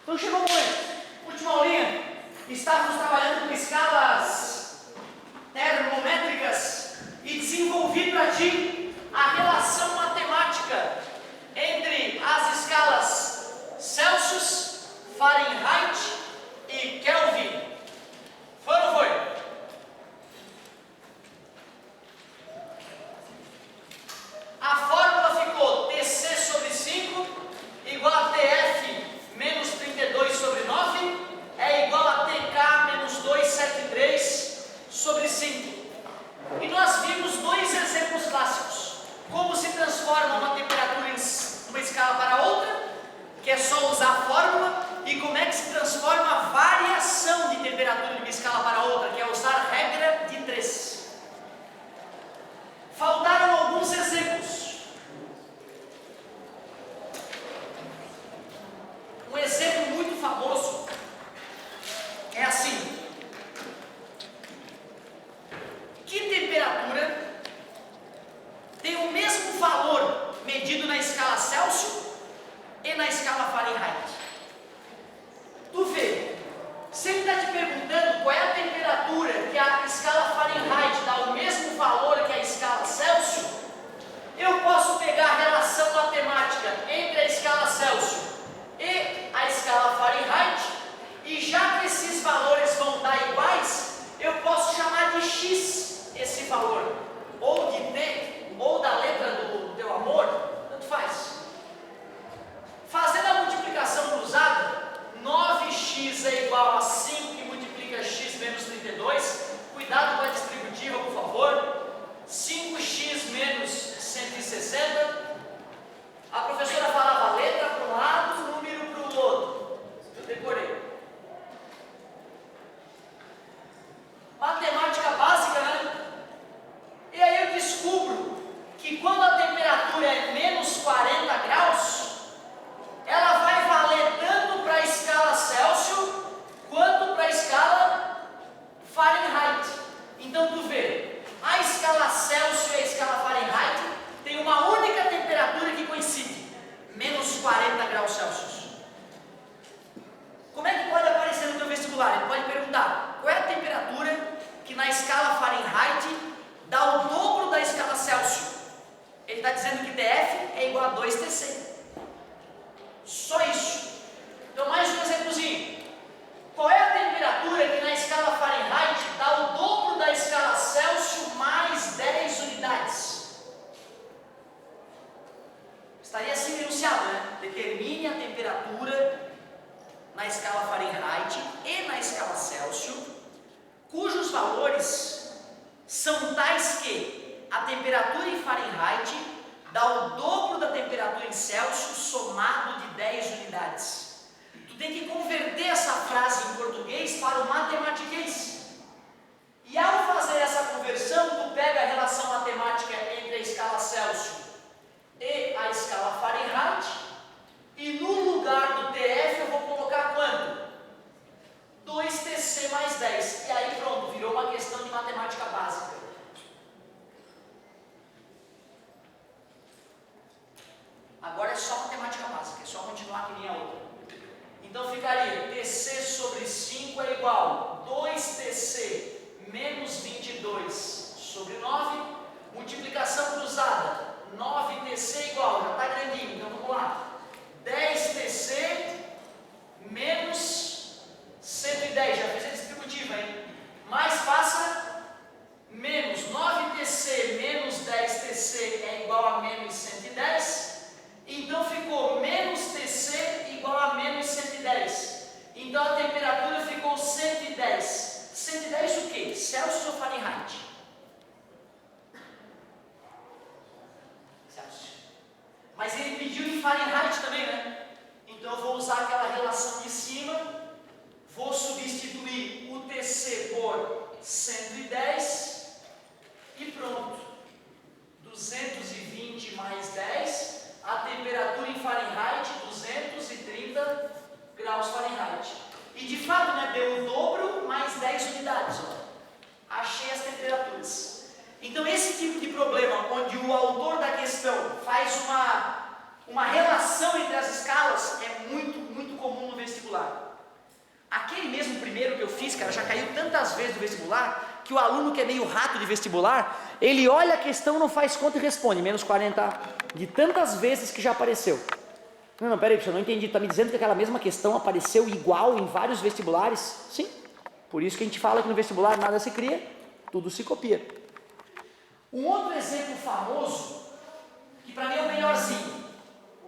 Então chegou o momento, última aulinha, estávamos trabalhando com escalas termométricas e desenvolvi para ti a relação matemática entre as escalas Celsius, Fahrenheit e Kelvin. Foi ou não foi? A fórmula ficou TC sobre 5 igual a TF menos 32 sobre 9 é igual a TK menos 273 sobre 5. E nós vimos dois exemplos clássicos. Como se transforma uma temperatura em uma escala para outra, que é só usar a fórmula, e como é que se transforma a variação de temperatura de uma escala para outra, que é usar a regra de 3. Faltaram alguns exemplos. Um exemplo muito famoso é assim: que temperatura tem o mesmo valor medido na escala Celsius e na escala Fahrenheit? Tu vê, se ele está te perguntando qual é a temperatura que a escala Fahrenheit dá o mesmo valor que a escala Celsius, eu posso pegar a relação matemática entre a escala Celsius e a escala Fahrenheit, e já que esses valores vão dar iguais, eu posso chamar de x esse valor, ou de t, ou da letra do teu amor, tanto faz. Fazendo a multiplicação cruzada, 9x é igual a 5 que multiplica x menos 32, cuidado com a distributiva, por favor. 5x menos 160, a professora falava letra para um lado, número para o outro, eu decorei. Matemática básica, né? E aí eu descubro que quando a temperatura é menos 40 graus, ela vai valer tanto para a escala Celsius quanto para a escala Fahrenheit. Então tu vê, a escala Celsius e a escala Fahrenheit tem uma única temperatura que coincide, menos 40 graus Celsius. Como é que pode aparecer no teu vestibular? Ele pode perguntar, qual é a temperatura que na escala Fahrenheit dá o dobro da escala Celsius? Ele está dizendo que TF é igual a 2TC. Só isso. Então mais um exemplozinho. Qual é a temperatura que na escala Fahrenheit dá o dobro da escala Celsius mais 10 unidades? Estaria assim enunciado, né? Determine a temperatura na escala Fahrenheit e na escala Celsius, cujos valores são tais que a temperatura em Fahrenheit dá o dobro da temperatura em Celsius somado de 10 unidades. Tu tem que converter essa frase em português para o matematiquês. E ao fazer essa conversão, tu pega a relação matemática entre a escala Celsius e a escala Fahrenheit, e no lugar do TF eu vou colocar quanto? 2TC mais 10. E aí pronto, virou uma questão de matemática básica. Agora é só matemática básica, é só continuar que nem a outra. Então ficaria TC sobre 5 é igual a 2TC menos 22 sobre 9, multiplicação cruzada, 9TC igual, já está grandinho, então vamos lá, 10TC menos 110, já fiz a distributiva, hein? Mais passa, menos 9TC menos 10TC é igual a menos 110, então ficou menos TC igual a menos 110. Então a temperatura ficou 110. 110 o quê? Celsius ou Fahrenheit? Celsius. Mas ele pediu em Fahrenheit também, né? Então eu vou usar aquela relação de cima, vou substituir o TC por 110 e pronto. 220 mais 10, a temperatura em Fahrenheit, 230 graus Fahrenheit. E de fato, né, deu o dobro mais 10 unidades. Ó. Achei as temperaturas. Então esse tipo de problema, onde o autor da questão faz uma relação entre as escalas, é muito comum no vestibular. fiz, cara, já caiu tantas vezes no vestibular, que o aluno que é meio rato de vestibular, ele olha a questão, não faz conta e responde, menos 40, de tantas vezes que já apareceu. Não, peraí, eu não entendi, está me dizendo que aquela mesma questão apareceu igual em vários vestibulares? Sim, por isso que a gente fala que no vestibular nada se cria, tudo se copia. Um outro exemplo famoso, que para mim é o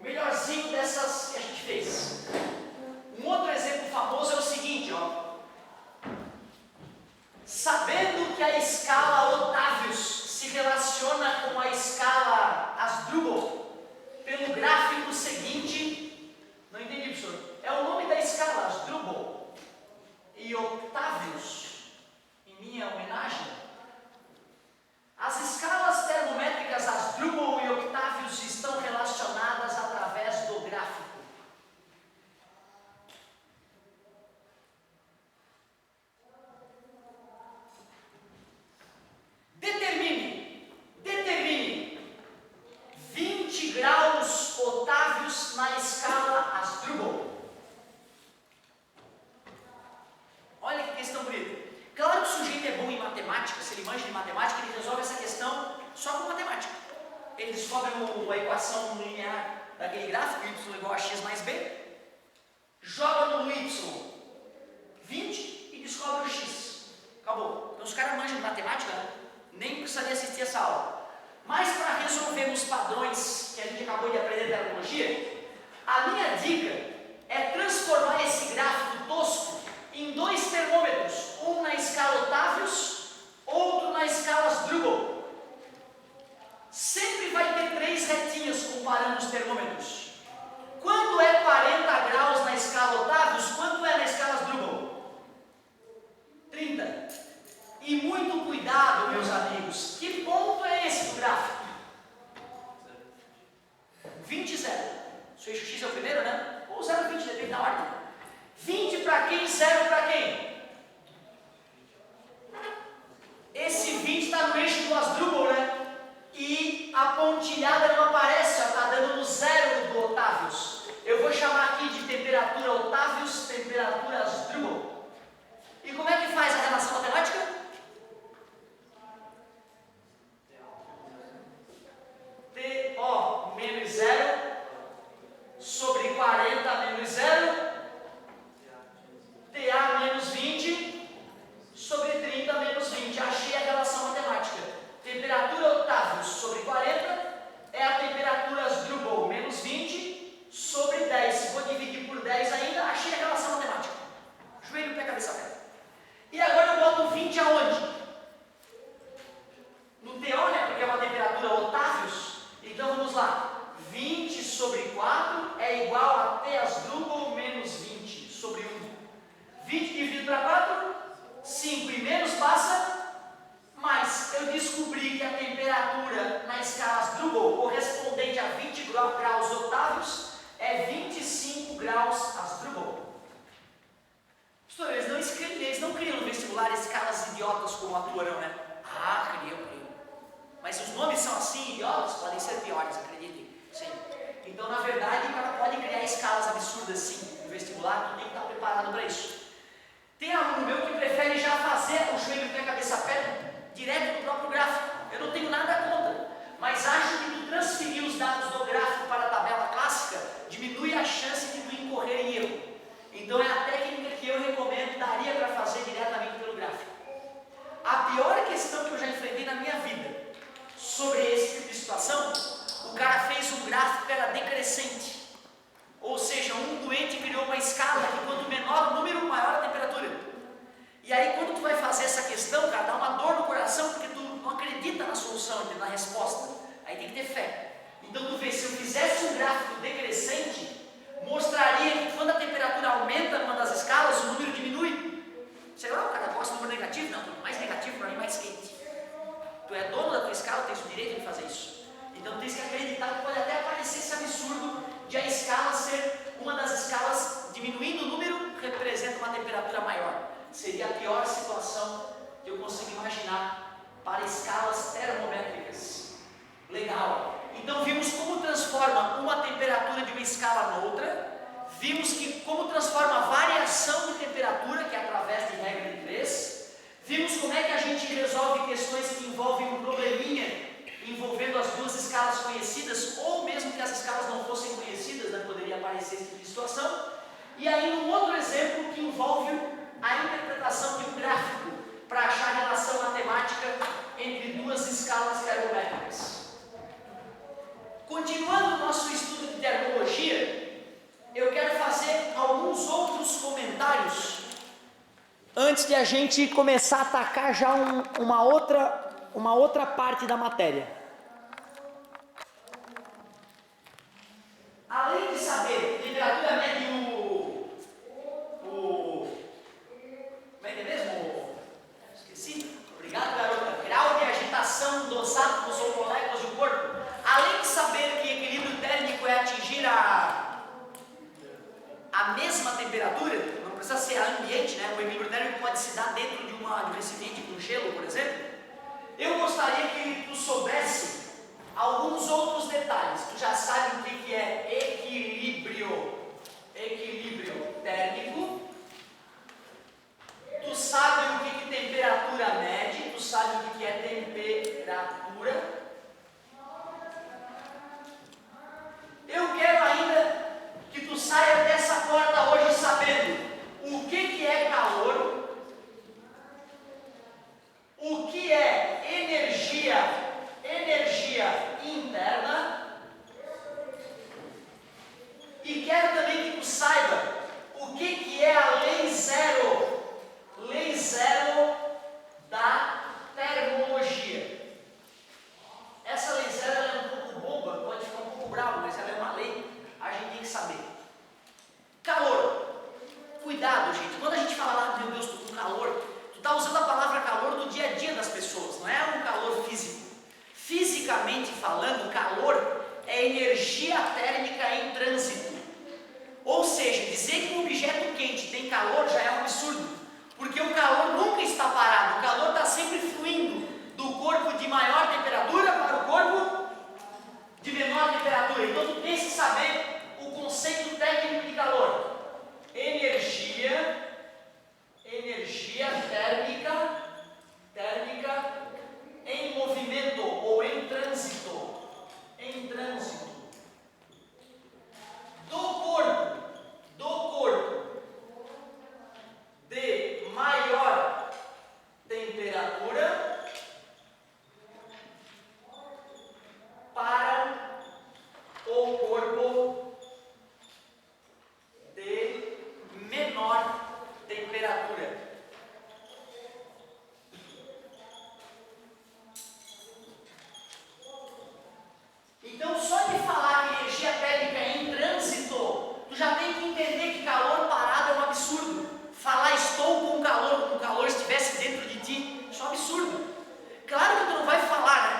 melhorzinho dessas que a gente fez. Um outro exemplo famoso é o seguinte, ó. Sabendo que a escala Otávios se relaciona com a escala Asdrubal, pelo gráfico seguinte, não entendi, professor, é o nome da escala Asdrubal e Octavius, em minha homenagem. As escalas termométricas Asdrubal e Octavius estão relacionadas através do gráfico. Determine 20 graus Otávios na escala Asdrubal. Olha que questão bonita. Claro que o sujeito é bom em matemática, se ele manja de matemática, ele resolve essa questão só com matemática. Ele descobre a equação linear daquele gráfico, y igual a x mais b, joga no y 20 e descobre o x. Acabou. Então os caras manjam de matemática, né? Nem precisaria assistir essa aula. Mas para resolver os padrões que a gente acabou de aprender da tecnologia, a minha dica é transformar esse gráfico tosco em 2 termômetros, um na escala Otávios, outro na escala Asdrubal. Sempre vai ter 3 retinhas comparando os termômetros. Quando é 40 graus na escala Otávios, quanto é na escala Asdrubal? 30. E muito cuidado, meus amigos, que ponto é esse do gráfico? 20, 0. Se o eixo X é o primeiro, né? Ou 0, 20, depende da ordem. 20 para quem? 0 para quem? Esse 20 está no eixo do Asdrubal, né? E a pontilhada não aparece, está dando no 0 do Otávios. Eu vou chamar aqui de temperatura Otávios, temperatura Asdrubal. E como é que faz a relação matemática? TO menos 0 sobre 40 menos 0, TA menos 20 sobre 30 menos 20. Achei a relação matemática. Temperatura Otávios sobre 40 é a temperatura Asdrubal menos 20 sobre 10. Se for dividir por 10 ainda, achei a relação matemática. Joelho, pé, cabeça, pé. E agora eu boto 20 aonde? No TO, né? Porque é uma temperatura Otávios. Então vamos lá. 20 sobre 4 é igual a T Asdrubal menos 20 sobre 1. 20 dividido para 4, 5 e menos passa, mais. Eu descobri que a temperatura na escala Asdrubal correspondente a 20 graus Otávios é 25 graus Asdrubal. Eles não criam no vestibular escalas idiotas como a tua, não, né? Ah, criam. Mas os nomes são assim, idiotas, podem ser piores, acreditem. Sim. Então, na verdade, o cara pode criar escalas absurdas sim no vestibular, tu tem que estar preparado para isso. Tem aluno meu que prefere já fazer o joelho pé, cabeça, pé direto do próprio gráfico. Eu não tenho nada contra, mas acho que tu transferir os dados do gráfico para a tabela clássica diminui a chance de tu incorrer em erro. Então, é a técnica que eu recomendo, daria para fazer diretamente pelo gráfico. A pior questão que eu já enfrentei na minha vida sobre esse tipo de situação, o cara fez um gráfico que era decrescente. Ou seja, um doente criou uma escala que quanto menor o número, maior a temperatura. E aí quando tu vai fazer essa questão, cara, dá uma dor no coração porque tu não acredita na solução, na resposta. Aí tem que ter fé. Então tu vê, se eu fizesse um gráfico decrescente, mostraria que quando a temperatura aumenta numa das escalas, o número diminui. Sei lá, o cara gosta do número negativo? Não, quanto mais negativo para mim, mais quente. Tu é dono da tua escala, tens o direito de fazer isso. Então tu tens que acreditar que pode até parecer esse absurdo de a escala ser uma das escalas, diminuindo o número, representa uma temperatura maior. Seria a pior situação que eu consigo imaginar para escalas termométricas. Legal. Então vimos como transforma uma temperatura de uma escala noutra. Vimos que como transforma a variação de temperatura, que é através de regra de aparecer esse tipo de situação. E aí um outro exemplo que envolve a interpretação de um gráfico para achar a relação matemática entre duas escalas termométricas. Continuando o nosso estudo de termologia, eu quero fazer alguns outros comentários antes de a gente começar a atacar já uma outra parte da matéria. Além de saber temperatura média como é que é mesmo? Esqueci. Obrigado, garota. Grau de agitação dos átomos ou moléculas do corpo. Além de saber que equilíbrio térmico é atingir a mesma temperatura, não precisa ser ambiente, né? O equilíbrio térmico pode se dar dentro de um recipiente com gelo, por exemplo. Eu gostaria que tu soubesse alguns outros detalhes. Tu já sabe o que é equilíbrio térmico. Tu sabe o que temperatura mede. Tu sabe o que é temperatura. Eu quero ainda que tu saia dessa porta hoje sabendo o que é calor, o que é energia interna, e quero também que tu saiba o que é a lei zero da termologia. Essa lei zero ela é um pouco boba, pode ficar um pouco bravo, mas ela é uma lei, a gente tem que saber. Calor. Cuidado, gente, quando a gente fala lá, meu Deus, estou com calor, tu está usando a palavra calor no dia a dia das pessoas, não é um calor físico. Fisicamente falando, calor é energia térmica em trânsito. Ou seja, dizer que um objeto quente tem calor já é um absurdo, porque o calor nunca está parado, o calor está sempre fluindo do corpo de maior temperatura para o corpo de menor temperatura. Então tu tem que saber o conceito técnico de calor. Energia térmica em movimento ou em trânsito do corpo de maior temperatura para o corpo de menor temperatura. Então, só de falar que energia térmica é em trânsito, tu já tem que entender que calor parado é um absurdo. Falar estou com calor, como o calor estivesse dentro de ti, isso é um absurdo. Claro que tu não vai falar, né?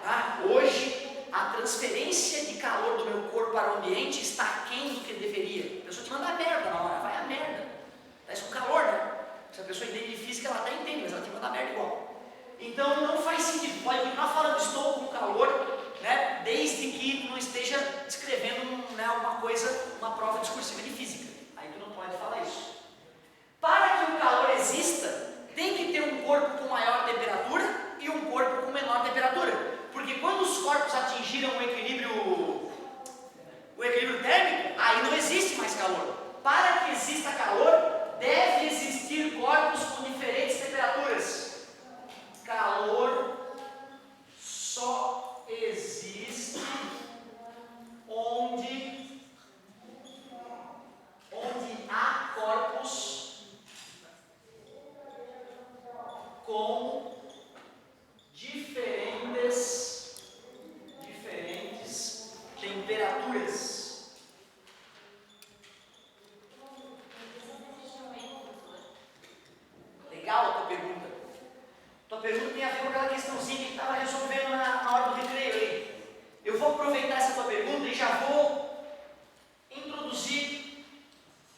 Ah, hoje a transferência de calor do meu corpo para o ambiente está aquém do que deveria. A pessoa te manda a merda na hora, vai a merda. Tá isso com calor, né? Se a pessoa entende de física, ela até entende, mas ela te manda a merda igual. Então não faz sentido, pode continuar falando estou com calor, né? Desde que tu não esteja escrevendo alguma coisa, uma prova discursiva de física. Aí tu não pode falar isso. Para que o calor exista, tem que ter um corpo com maior temperatura e um corpo com menor temperatura. Porque quando os corpos atingiram o equilíbrio térmico, aí não existe mais calor. Para que exista calor, deve existir corpos com diferentes temperaturas. Calor só existe onde há corpos com diferentes temperaturas. Legal a tua pergunta. Tua pergunta tem a ver com aquela questãozinha que a gente estava resolvendo na hora do recreio aí. Eu vou aproveitar essa tua pergunta e já vou introduzir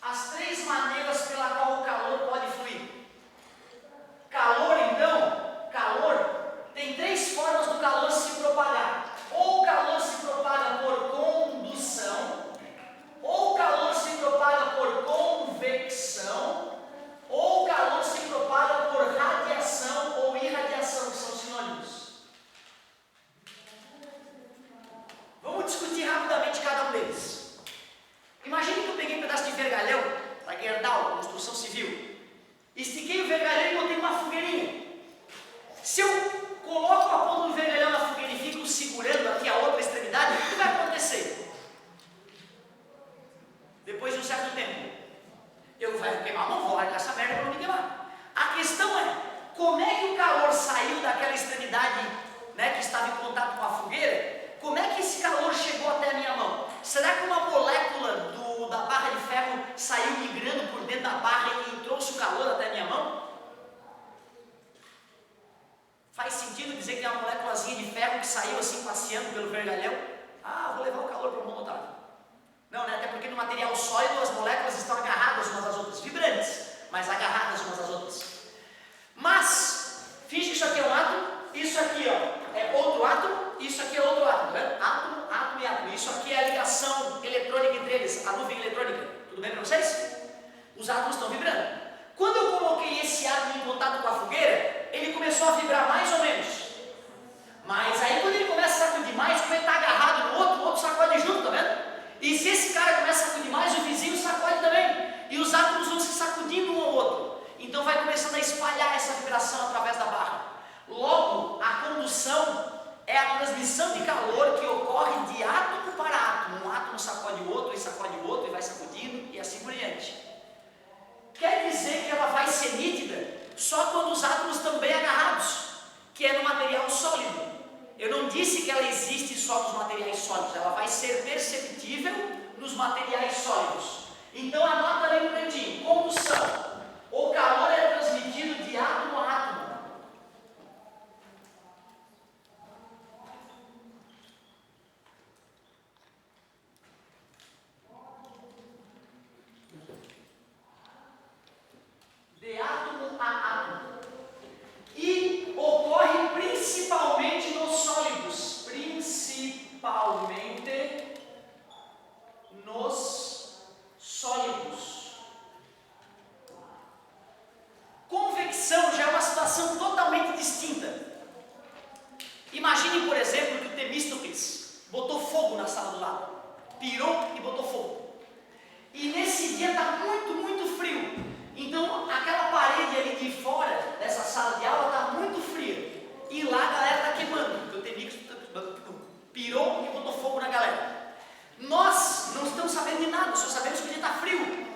as 3 maneiras pela qual o calor pode fluir. Calor, então, tem 3 formas do calor se propagar. Ou o calor se propaga por condução, ou o calor se propaga por convecção, ou o calor se propaga por radiação ou irradiação, que são sinônimos. Vamos discutir rapidamente cada um deles. vai queimar, não vou largar essa merda para não me queimar. A questão é, como é que o calor saiu daquela extremidade, né, que estava em contato com a fogueira? Como é que esse calor chegou até a minha mão? Será que uma molécula da barra de ferro saiu migrando por dentro da barra e trouxe o calor até a minha mão? Faz sentido dizer que é uma moléculazinha de ferro que saiu assim passeando pelo vergalhão? Ah, vou levar o calor para o mundo, Otávio. Não, né? Até porque no material sólido as moléculas estão agarradas umas às outras, vibrantes, mas agarradas umas às outras. Mas, finge que isso aqui é um átomo, isso aqui ó, é outro átomo, isso aqui é outro átomo, tá vendo? Átomo, átomo e átomo. Isso aqui é a ligação eletrônica entre eles, a nuvem eletrônica. Tudo bem para vocês? Os átomos estão vibrando. Quando eu coloquei esse átomo em contato com a fogueira, ele começou a vibrar mais ou menos. Mas aí quando ele começa a sacudir mais, como ele está agarrado no outro, o outro sacode junto, tá vendo? E se esse cara começa a sacudir mais, o vizinho sacode também. E os átomos vão se sacudindo um ao outro. Então vai começando a espalhar essa vibração através da barra. Logo, a condução é a transmissão de calor que ocorre de átomo para átomo. Um átomo sacode o outro, e sacode o outro, e vai sacudindo, e assim por diante. Quer dizer que ela vai ser nítida só quando os átomos estão bem agarrados, que é no material sólido. Eu não disse que ela existe só nos materiais sólidos, ela vai ser perceptível nos materiais sólidos. Então anota ali no cantinho, condução. O calor é transmitido de átomo a átomo. De átomo a átomo. E ocorre principalmente nos sólidos. Principalmente nos sólidos. Convecção já é uma situação totalmente distinta. Imagine, por exemplo, que o Temístocles botou fogo na sala do lado. Pirou e botou fogo. E nesse dia está muito, muito frio. Então, aquela parede ali de fora dessa sala de aula está muito fria. E lá a galera está queimando, porque o Temístocles pirou e botou fogo na galera. Nós não estamos sabendo de nada, só sabemos que o dia está frio.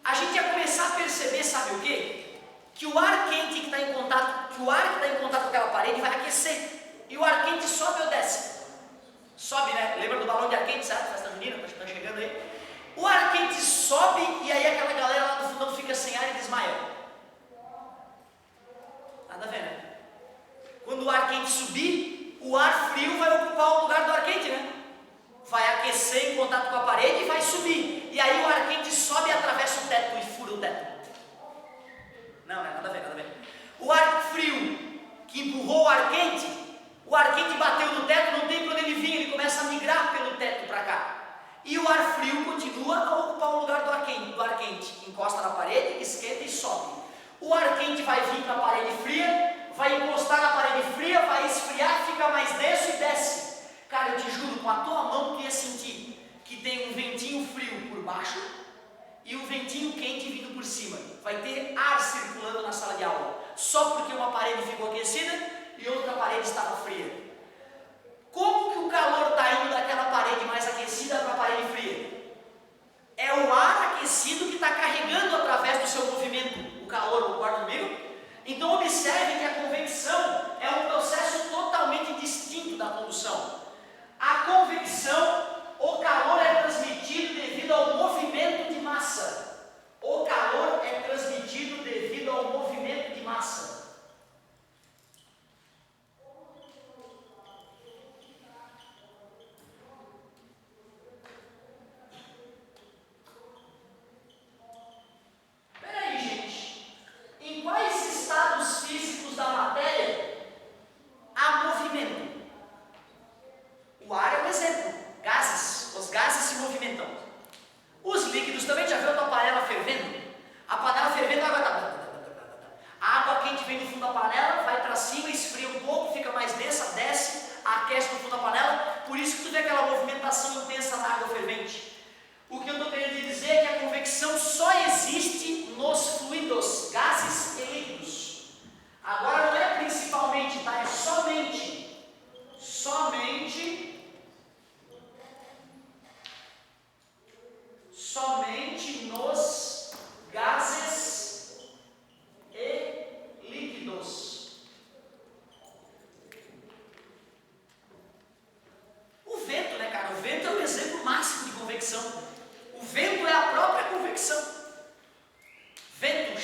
A gente ia começar a perceber, sabe o quê? Que o ar quente que está em contato, que o ar que está em contato com aquela parede vai aquecer. E o ar quente sobe ou desce? Sobe, né? Lembra do balão de ar quente, sabe? Festa menina, está chegando aí. O ar quente sobe e aí aquela galera lá no fundão fica sem ar e desmaia. Nada a ver, né? Quando o ar quente subir, o ar frio vai ocupar o lugar do ar quente, né? Vai aquecer em contato com a parede e vai subir. E aí o ar quente sobe e atravessa o teto e fura o teto. Não, né? Nada a ver, nada a ver. O ar frio que empurrou o ar quente bateu no teto, não tem para onde ele vir, ele começa a migrar pelo teto para cá. E o ar frio continua a ocupar o lugar do ar quente, encosta na parede, esquenta e sobe. O ar quente vai vir para a parede fria, vai encostar na parede fria, vai esfriar, fica mais denso e desce. Cara, eu te juro, com a tua mão tu ia sentir que tem um ventinho frio por baixo e um ventinho quente vindo por cima. Vai ter ar circulando na sala de aula, só porque uma parede ficou aquecida e outra parede estava fria. Como que o calor está indo daquela parede mais aquecida para a parede fria? É o ar aquecido que está carregando através do seu movimento o calor, concorda comigo? Então observe que a convecção é um processo totalmente distinto da condução. A convecção, o calor é transmitido devido ao movimento de massa. O calor é transmitido devido ao movimento de massa.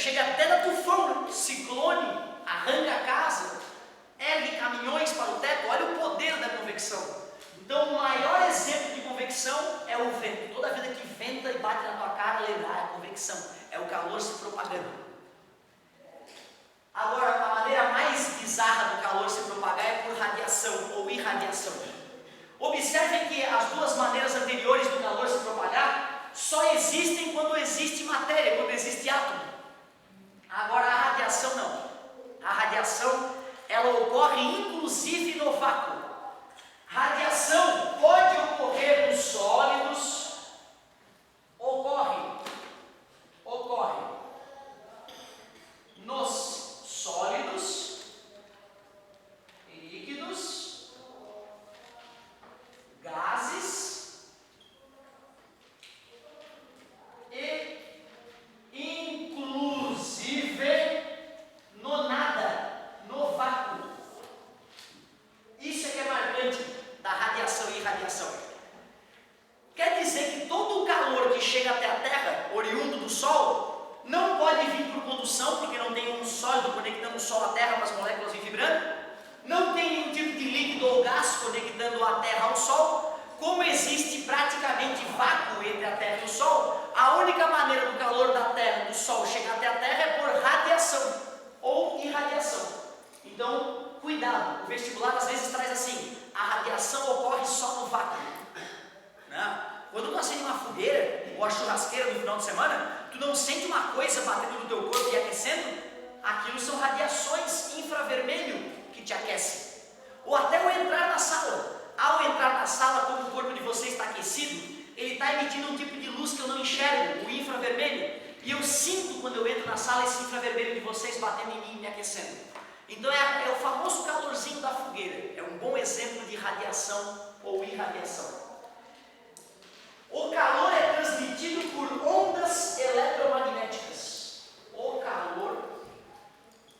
chega até dar tufão, ciclone, arranca a casa, ergue caminhões para o teto. Olha o poder da convecção. Então, o maior exemplo de convecção é o vento. Toda vida que venta e bate na tua cara, lembra, é a convecção, é o calor se propagando. Agora, a maneira mais bizarra do calor se propagar é por radiação ou irradiação. Observem que as duas maneiras anteriores do calor se propagar só existem quando existe matéria, quando existe átomo. Agora, a radiação não. A radiação, ela ocorre inclusive no vácuo. Radiação pode ocorrer nos sólidos, ocorre nos sólidos, líquidos, gases e inclusive no nada, no vácuo. Isso é que é marcante da radiação e irradiação. Quer dizer que todo o calor que chega até a Terra, oriundo do Sol, não pode vir por condução, porque não tem um sólido conectando o Sol à Terra para as moléculas vir vibrando, não tem nenhum tipo de líquido ou gás conectando a Terra ao Sol. Como existe praticamente vácuo entre a Terra e o Sol, a única maneira do calor da Terra, do Sol, chegar até a Terra é por radiação ou irradiação. Então, cuidado, o vestibular às vezes traz assim: a radiação ocorre só no vácuo. Não. Quando tu acende uma fogueira ou a churrasqueira no final de semana, tu não sente uma coisa batendo no teu corpo e aquecendo? Aquilo são radiações infravermelho que te aquecem. Ou até o entrar na sala. Ao entrar na sala, como o corpo de você está aquecido, ele está emitindo um tipo de luz que eu não enxergo, o infravermelho. E eu sinto quando eu entro na sala esse infravermelho de vocês batendo em mim e me aquecendo. Então é o famoso calorzinho da fogueira. É um bom exemplo de radiação ou irradiação. O calor é transmitido por ondas eletromagnéticas. O calor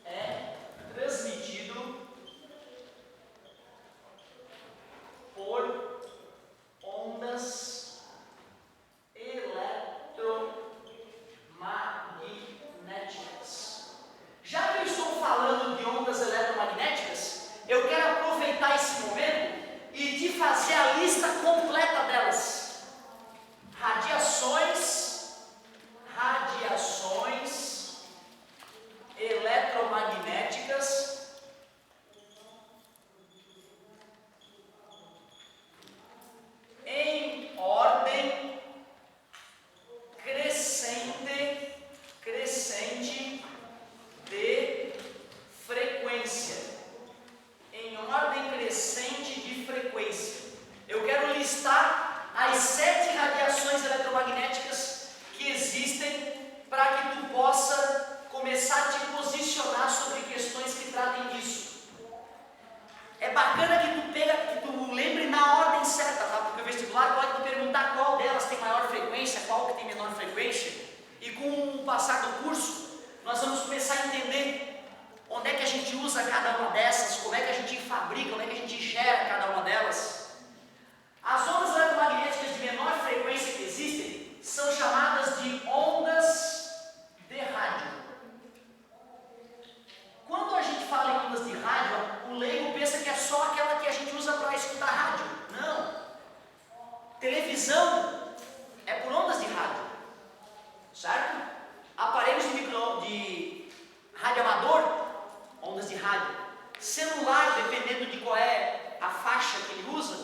é transmitido por ondas eletromagnéticas. Já que eu estou falando de ondas eletromagnéticas, eu quero aproveitar esse momento e te fazer a lista completa delas. Radiações eletromagnéticas em ordem crescente de frequência. Em ordem crescente de frequência. Eu quero listar as 7 radiações eletromagnéticas que existem para que tu possa começar a te posicionar sobre questões que tratem disso. É bacana que tu lembre na ordem certa, tá? Porque o vestibular pode te perguntar qual delas tem maior frequência, qual que tem menor frequência, e com o passar do curso, nós vamos começar a entender onde é que a gente usa cada uma dessas, como é que a gente fabrica, onde é que a gente gera cada uma delas. As ondas eletromagnéticas de menor frequência que existem são chamadas de ondas de rádio. Quando a gente fala em ondas de rádio, o leigo pensa que é só aquela que a gente usa para escutar rádio. Não. Televisão é por ondas de rádio, certo? Aparelhos de rádio amador, ondas de rádio. Celular, dependendo de qual é a faixa que ele usa,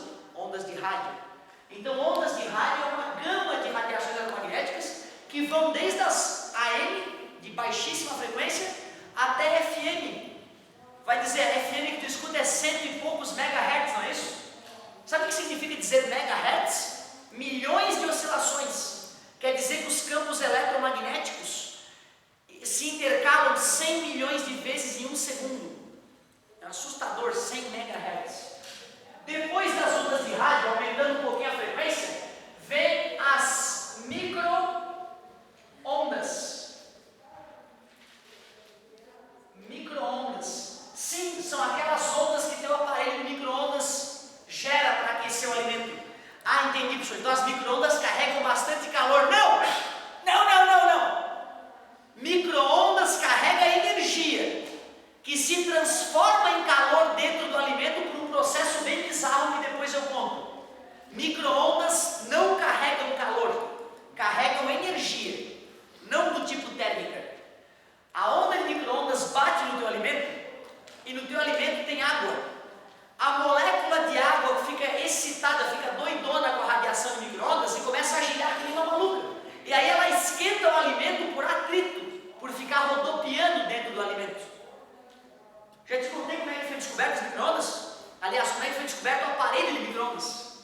descoberto os micro-ondas? Aliás, como é que foi descoberto o aparelho de micro-ondas?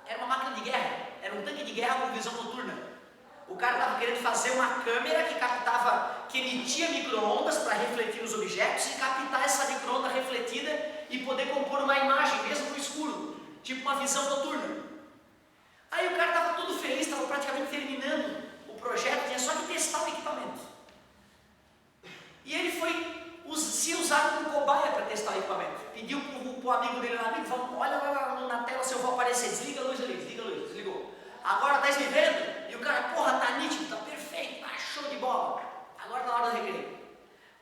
Era uma máquina de guerra, era um tanque de guerra com visão noturna. O cara estava querendo fazer uma câmera que captava, que emitia micro-ondas para refletir os objetos e captar essa micro-onda refletida e poder compor uma imagem, mesmo no escuro, tipo uma visão noturna. Aí o cara estava todo feliz, estava praticamente terminando o projeto, tinha só que testar o equipamento. E ele foi se usado como cobaia para testar o equipamento. Pediu para o amigo dele, amigo, olha lá na tela se eu vou aparecer, desliga a luz ali, desliga a luz, desligou. Agora está me vendo? E o cara, porra, tá nítido, tá perfeito, tá show de bola. Agora tá na hora do recreio.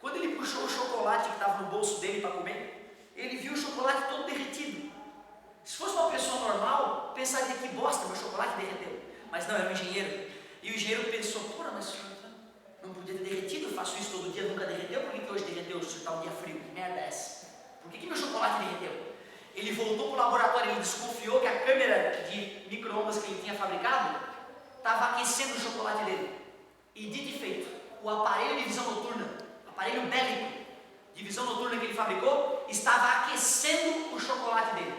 Quando ele puxou o chocolate que estava no bolso dele para comer, ele viu o chocolate todo derretido. Se fosse uma pessoa normal, pensaria que bosta, meu chocolate derreteu. Mas não, era um engenheiro. E o engenheiro pensou, porra, mas não podia ter derretido, eu faço isso todo dia, nunca derreteu, por que hoje derreteu se está um dia frio? Que merda é essa? Por que meu chocolate derreteu? Ele voltou para o laboratório, ele desconfiou que a câmera de micro-ondas que ele tinha fabricado estava aquecendo o chocolate dele. E dito e feito, o aparelho de visão noturna, aparelho bélico de visão noturna que ele fabricou, estava aquecendo o chocolate dele.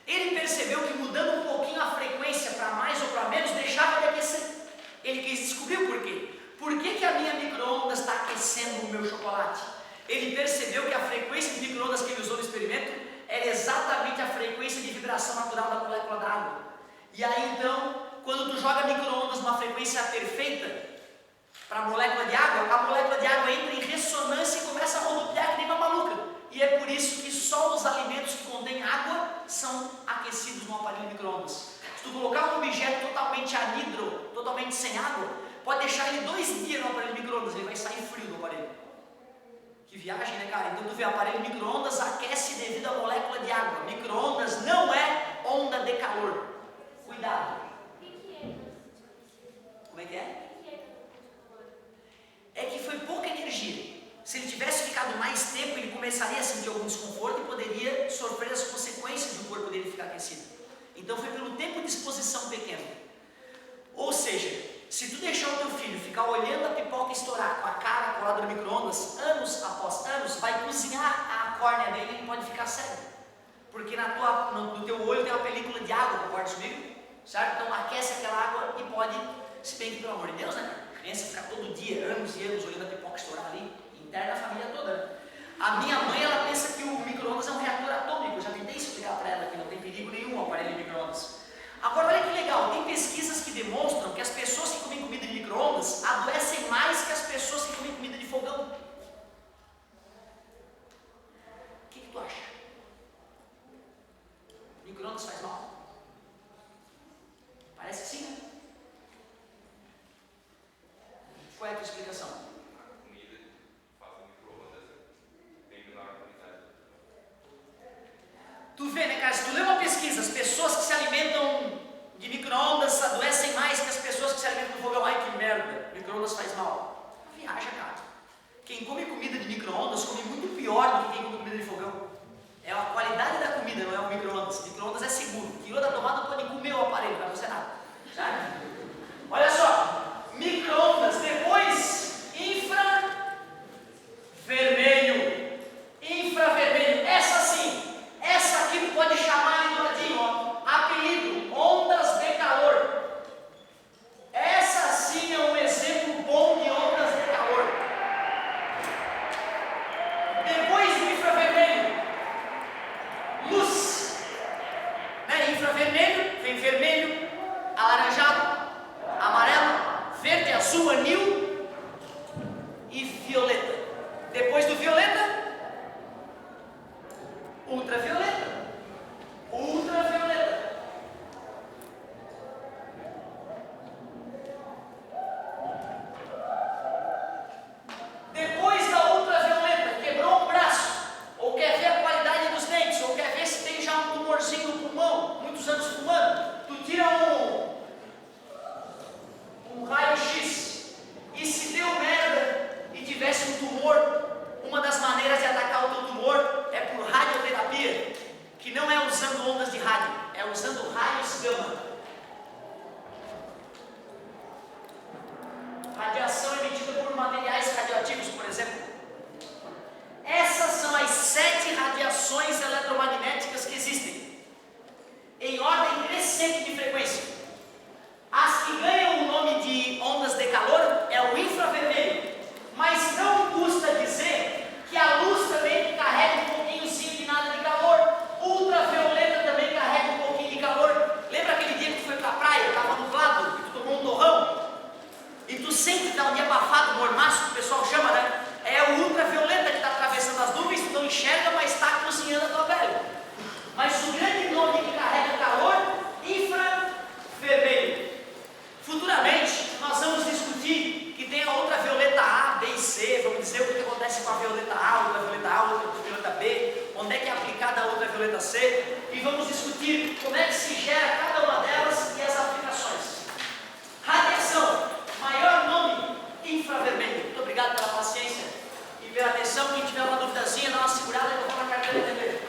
Ele percebeu que mudando um pouquinho a frequência para mais ou para menos, deixava de aquecer. Ele quis descobrir o porquê. Por que a minha micro-ondas está aquecendo o meu chocolate? Ele percebeu que a frequência de micro-ondas que ele usou no experimento era exatamente a frequência de vibração natural da molécula da água. E aí então, quando tu joga micro-ondas numa frequência perfeita para a molécula de água entra em ressonância e começa a rodopiar que nem uma maluca. E é por isso que só os alimentos que contêm água são aquecidos no aparelho de micro-ondas. Se tu colocar um objeto totalmente anidro, totalmente sem água, pode deixar ele 2 dias no aparelho de micro-ondas, ele vai sair frio do aparelho. Que viagem, né, cara? Então tu vê, o aparelho de micro-ondas aquece devido à molécula de água. Micro-ondas não é onda de calor. Cuidado. Como é que é? É que foi pouca energia. Se ele tivesse ficado mais tempo, ele começaria a sentir algum desconforto e poderia sofrer as consequências do corpo dele ficar aquecido. Então foi pelo tempo de exposição pequeno. Ou seja, se tu deixar o teu filho ficar olhando a pipoca estourar com a cara colada no micro-ondas, anos após anos, vai cozinhar a córnea dele e ele pode ficar cego. Porque no teu olho tem uma película de água, concorda comigo? Certo? Então aquece aquela água e pode, se bem que pelo amor de Deus, né? A criança ficar todo dia, anos e anos, olhando a pipoca estourar ali, interna a família toda. A minha mãe, ela pensa que o micro-ondas é um reator atômico. Eu já tentei explicar para ela que não tem perigo nenhum o aparelho de micro-ondas. Agora, olha que legal, tem pesquisas que demonstram que as pessoas que comem comida de micro-ondas adoecem mais que as pessoas que comem comida de fogão. O que tu acha? Micro-ondas faz mal? Parece que sim, né? Qual é a tua explicação? A comida faz micro-ondas tem menor qualidade. Tu vê, né, cara? Se tu lê uma pesquisa, as pessoas que se alimentam de micro-ondas adoecem mais que as pessoas que se alimentam do fogão. Ai, que merda, micro-ondas faz mal. Viaja, cara. Quem come comida de micro-ondas come muito pior do que quem come comida de fogão. É a qualidade da comida, não é o micro-ondas. Micro-ondas é seguro. Tirou da tomada, pode comer o aparelho, não vai acontecer nada. Certo? Olha só, micro-ondas, depois infravermelho. Infravermelho, essa sim. Essa aqui tu pode chamar ali do ladinho, ó. Apelido, ondas de calor. Essa sim é um exemplo bom de ondas de calor. Depois do infravermelho, luz. Infravermelho com a violeta A, ultravioleta B, onde é que é aplicada a ultravioleta C, e vamos discutir como é que se gera cada uma delas e as aplicações. Radiação, maior nome, infravermelho. Muito obrigado pela paciência e pela atenção. Quem tiver uma duvidazinha, dá uma segurada que eu vou na carteira entender.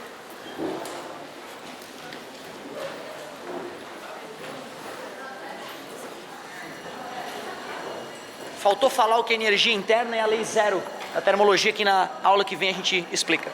Faltou falar o que é energia interna e a lei zero da termologia, que na aula que vem a gente explica.